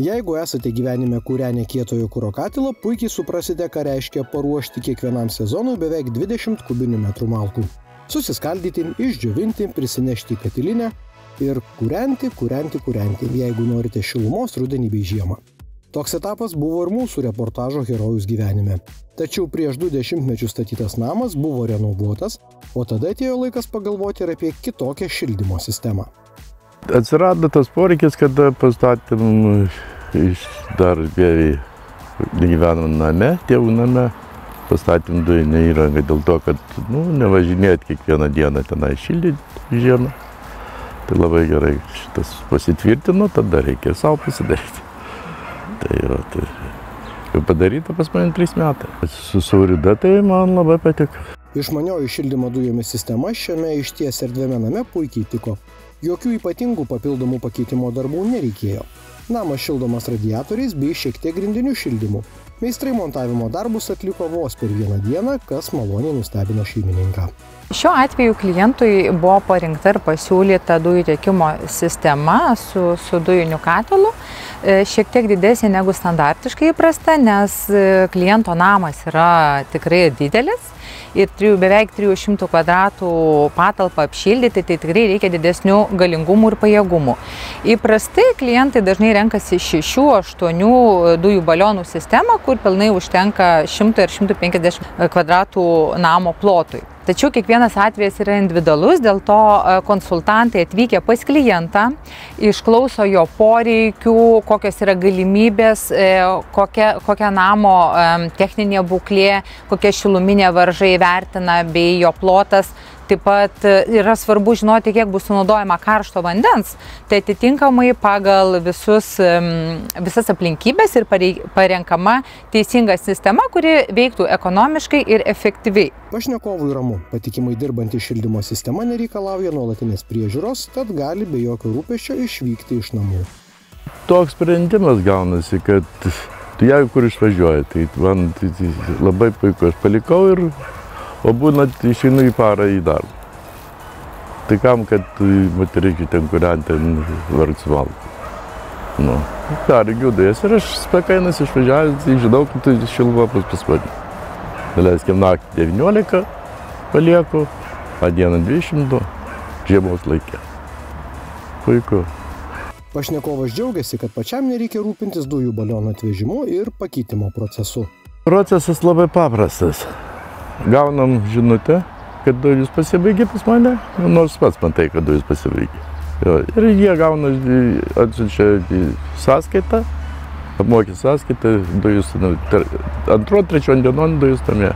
Jeigu esate gyvenime kūrenę kietojo kuro katilą, puikiai suprasite, ką reiškia paruošti kiekvienam sezonui beveik 20 kubinių metrų malkų. Susiskaldyti, išdžiovinti, prisinešti į katilinę ir kūrenti, jeigu norite šilumos rudenį bei žiemą. Toks etapas buvo ir mūsų reportažo herojus gyvenime. Tačiau prieš 20 mečius statytas namas buvo renovuotas, o tada atėjo laikas pagalvoti ir apie kitokią šildymo sistemą. Atsirado tas poreikis, kada pastatėm dar vėliai gyvenom name, tėvų name, pastatėm dujinę įrangą dėl to, kad nevažinėt kiekvieną dieną tenai šildyti žiemą. Tai labai gerai šitas pasitvirtino, tada reikia savo pasidaryti. Tai padaryta pas mane 3 metai. Su Saurida tai man labai patiko. Išmanioji šildymo dujomis sistema šiame išties erdviame name puikiai tiko. Jokių ypatingų papildomų pakeitimo darbų nereikėjo. Namas šildomas radiatoriais bei šiek tiek grindinių šildymų. Meistrai montavimo darbus atliko vos per vieną dieną, kas maloniai nustebino šeimininką. Šiuo atveju klientui buvo parinkta ir pasiūlyta dujų tiekimo sistema su dujiniu katilu. Šiek tiek didesnė negu standartiškai įprasta, nes kliento namas yra tikrai didelis. Ir beveik 300 kvadratų patalpą apšildyti, tai tikrai reikia didesnių galingumų ir pajėgumų. Įprastai klientai dažnai renkasi 6-8 dujų balionų sistemą, kur pilnai užtenka 100 ir 150 kvadratų namo plotui. Tačiau kiekvienas atvejas yra individualus, dėl to konsultantai atvykę pas klientą, išklauso jo poreikių, kokios yra galimybės, kokia namo techninė būklė, kokia šiluminė varža įvertina bei jo plotas. Taip pat yra svarbu žinoti, kiek bus sunaudojama karšto vandens, tai atitinkamai pagal visas aplinkybės ir parenkama teisinga sistema, kuri veiktų ekonomiškai ir efektyviai. Pašnekovui ramu, patikimai dirbanti šildymo sistema nereikalauja nuolatinės priežiūros, tad gali be jokio rūpesčio išvykti iš namų. Toks sprendimas gaunasi, kad jeigu kur išvažiuoja, tai man labai puiku, aš palikau o būna išeinu į parą į darbą. Tai kam, kad reikia ten kūrenti vargti valgų. Pergiu dujas ir aš spekainas išvažiavęs, žinau, kad tu šilva pas mane. Daleiskim naktį 19 palieku, a dieną 22, žiemos laikė. Puiku. Pašnekovas džiaugiasi, kad pačiam nereikia rūpintis dujų balionų atvežimu ir pakeitimo procesu. Procesas labai paprastas. Gaunam žinutę, kad dujus pasibaigė pas mane, nors pats matai, kad dujus pasibaigė. Ir jie gauna, atsiunčia sąskaitą, apmokė sąskaitą, dujus 2-3 dienon dujus tame.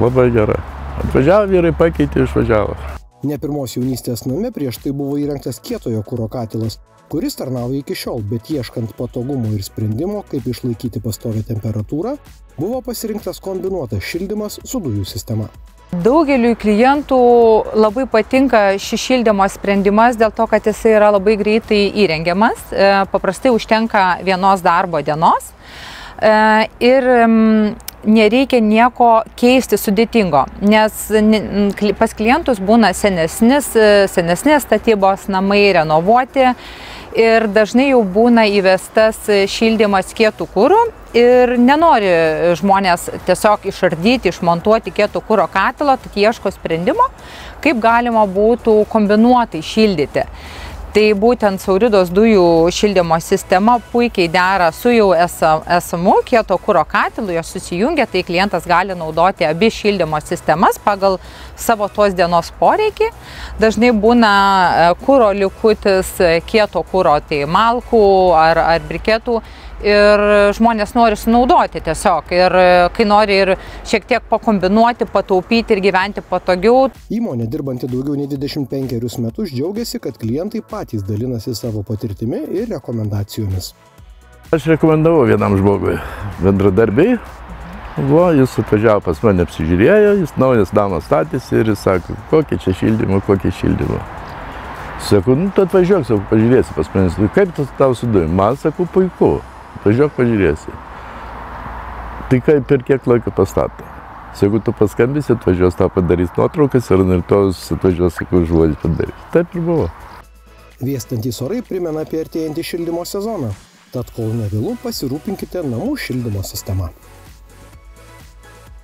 Labai gerai. Atvažiavo vyrai, pakeitė, išvažiavo. Ne pirmos jaunystės name prieš tai buvo įrengtas kietojo kuro katilas, kuris tarnauja iki šiol, bet ieškant patogumo ir sprendimo, kaip išlaikyti pastovią temperatūrą, buvo pasirinktas kombinuotas šildymas su dujų sistema. Daugeliui klientų labai patinka šis šildymo sprendimas dėl to, kad jisai yra labai greitai įrengiamas, paprastai užtenka vienos darbo dienos ir nereikia nieko keisti sudėtingo, nes pas klientus būna senesnės statybos namai renovuoti ir dažnai jau būna įvestas šildymas kietu kuru ir nenori žmonės tiesiog išardyti, išmontuoti kieto kuro katilą, tad ieško sprendimo, kaip galima būtų kombinuotai šildyti. Tai būtent Sauridos dujų šildymo sistema puikiai dera su jau esamu kieto kuro katilu, jos susijungia, tai klientas gali naudoti abi šildymo sistemas pagal savo tos dienos poreikį. Dažnai būna kuro likutis kieto kuro, tai malkų ar briketų. Ir žmonės nori sunaudoti tiesiog ir kai nori ir šiek tiek pakombinuoti, pataupyti ir gyventi patogiau. Įmonė dirbanti daugiau nei 25 metus džiaugiasi, kad klientai patys dalinasi savo patirtimi ir rekomendacijomis. Aš rekomendavau vienam žmogui, bendradarbiai. Jis atvažiavo pas mane, apsižiūrėjo, jis naujas namas statėsi ir jis sako, kokie čia šildymai, kokie šildymai. Sakau, tu atvažiuok, pažiūrėsi pas mane, kaip tau su dujom? Man sakau, puiku. Važiuok, pažiūrėsi. Tai kaip per kiek laiko pastato. Jeigu tu paskambisi, atvažiuos tau padarys nuotraukas ir to atvažiuos, sakau, žodį padarys. Taip ir buvo. Vėstantys orai primena apie artėjantį šildymo sezoną, tad kol nevėlu pasirūpinkite namų šildymo sistema.